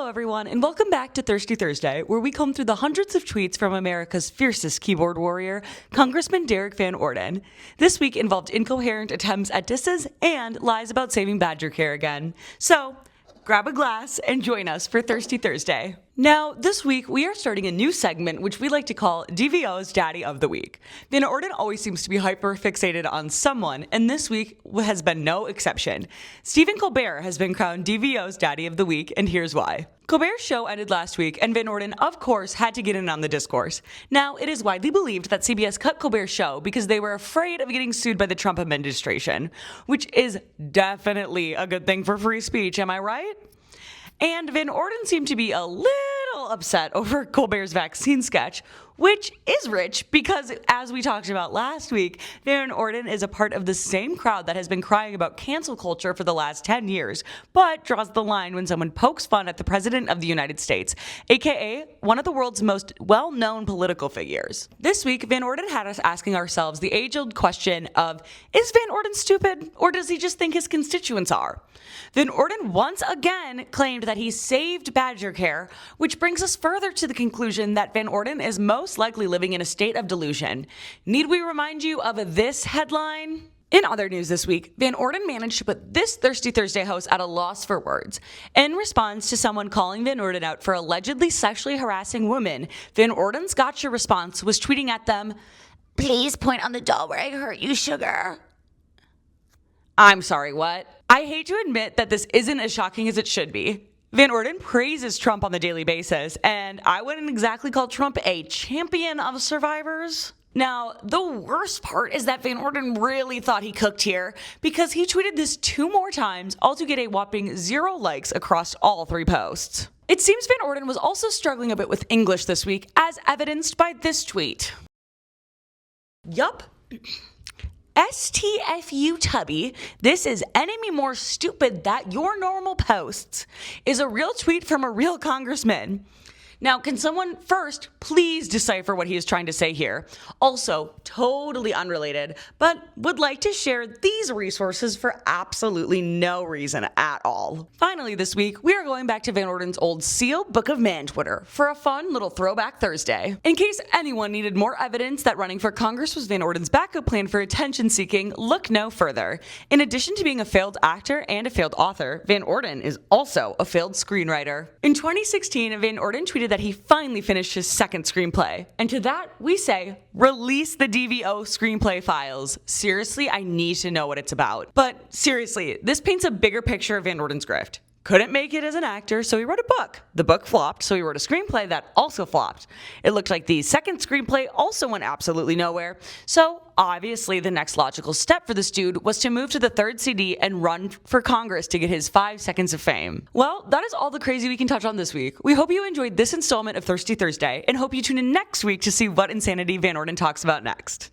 Hello, everyone, and welcome back to Thirsty Thursday, where we comb through the hundreds of tweets from America's fiercest keyboard warrior, Congressman Derrick Van Orden. This week involved incoherent attempts at disses and lies about saving badger care again. So, grab a glass and join us for Thirsty Thursday. Now, this week, we are starting a new segment which we like to call DVO's Daddy of the Week. Van Orden always seems to be hyper-fixated on someone, and this week has been no exception. Stephen Colbert has been crowned DVO's Daddy of the Week, and here's why. Colbert's show ended last week, and Van Orden, of course, had to get in on the discourse. Now, it is widely believed that CBS cut Colbert's show because they were afraid of getting sued by the Trump administration, which is definitely a good thing for free speech, am I right? And Van Orden seemed to be a little upset over Colbert's vaccine sketch, which is rich because, as we talked about last week, Van Orden is a part of the same crowd that has been crying about cancel culture for the last 10 years, but draws the line when someone pokes fun at the President of the United States, aka one of the world's most well-known political figures. This week, Van Orden had us asking ourselves the age-old question of, is Van Orden stupid, or does he just think his constituents are? Van Orden once again claimed that he saved badger care, which brings us further to the conclusion that Van Orden is most likely living in a state of delusion. Need we remind you of this headline? In other news this week, Van Orden managed to put this Thirsty Thursday host at a loss for words. In response to someone calling Van Orden out for allegedly sexually harassing women, Van Orden's gotcha response was tweeting at them, "Please point on the doll where I hurt you, sugar." I'm sorry, what? I hate to admit that this isn't as shocking as it should be. Van Orden praises Trump on a daily basis, and I wouldn't exactly call Trump a champion of survivors. Now, the worst part is that Van Orden really thought he cooked here, because he tweeted this 2 more times, all to get a whopping 0 likes across all 3 posts. It seems Van Orden was also struggling a bit with English this week, as evidenced by this tweet. Yup. STFU Tubby, this is enemy more stupid that your normal posts, is a real tweet from a real congressman. Now, can someone first please decipher what he is trying to say here? Also, totally unrelated, but would like to share these resources for absolutely no reason at all. Finally, this week, we are going back to Van Orden's old sealed Book of Man Twitter for a fun little throwback Thursday. In case anyone needed more evidence that running for Congress was Van Orden's backup plan for attention seeking, look no further. In addition to being a failed actor and a failed author, Van Orden is also a failed screenwriter. In 2016, Van Orden tweeted that he finally finished his second screenplay. And to that, we say, release the DVO screenplay files. Seriously, I need to know what it's about. But seriously, this paints a bigger picture of Van Orden's grift. Couldn't make it as an actor, so he wrote a book. The book flopped, so he wrote a screenplay that also flopped. It looked like the second screenplay also went absolutely nowhere, so obviously the next logical step for this dude was to move to the 3rd CD and run for Congress to get his 5 seconds of fame. Well, that is all the crazy we can touch on this week. We hope you enjoyed this installment of Thirsty Thursday, and hope you tune in next week to see what insanity Van Orden talks about next.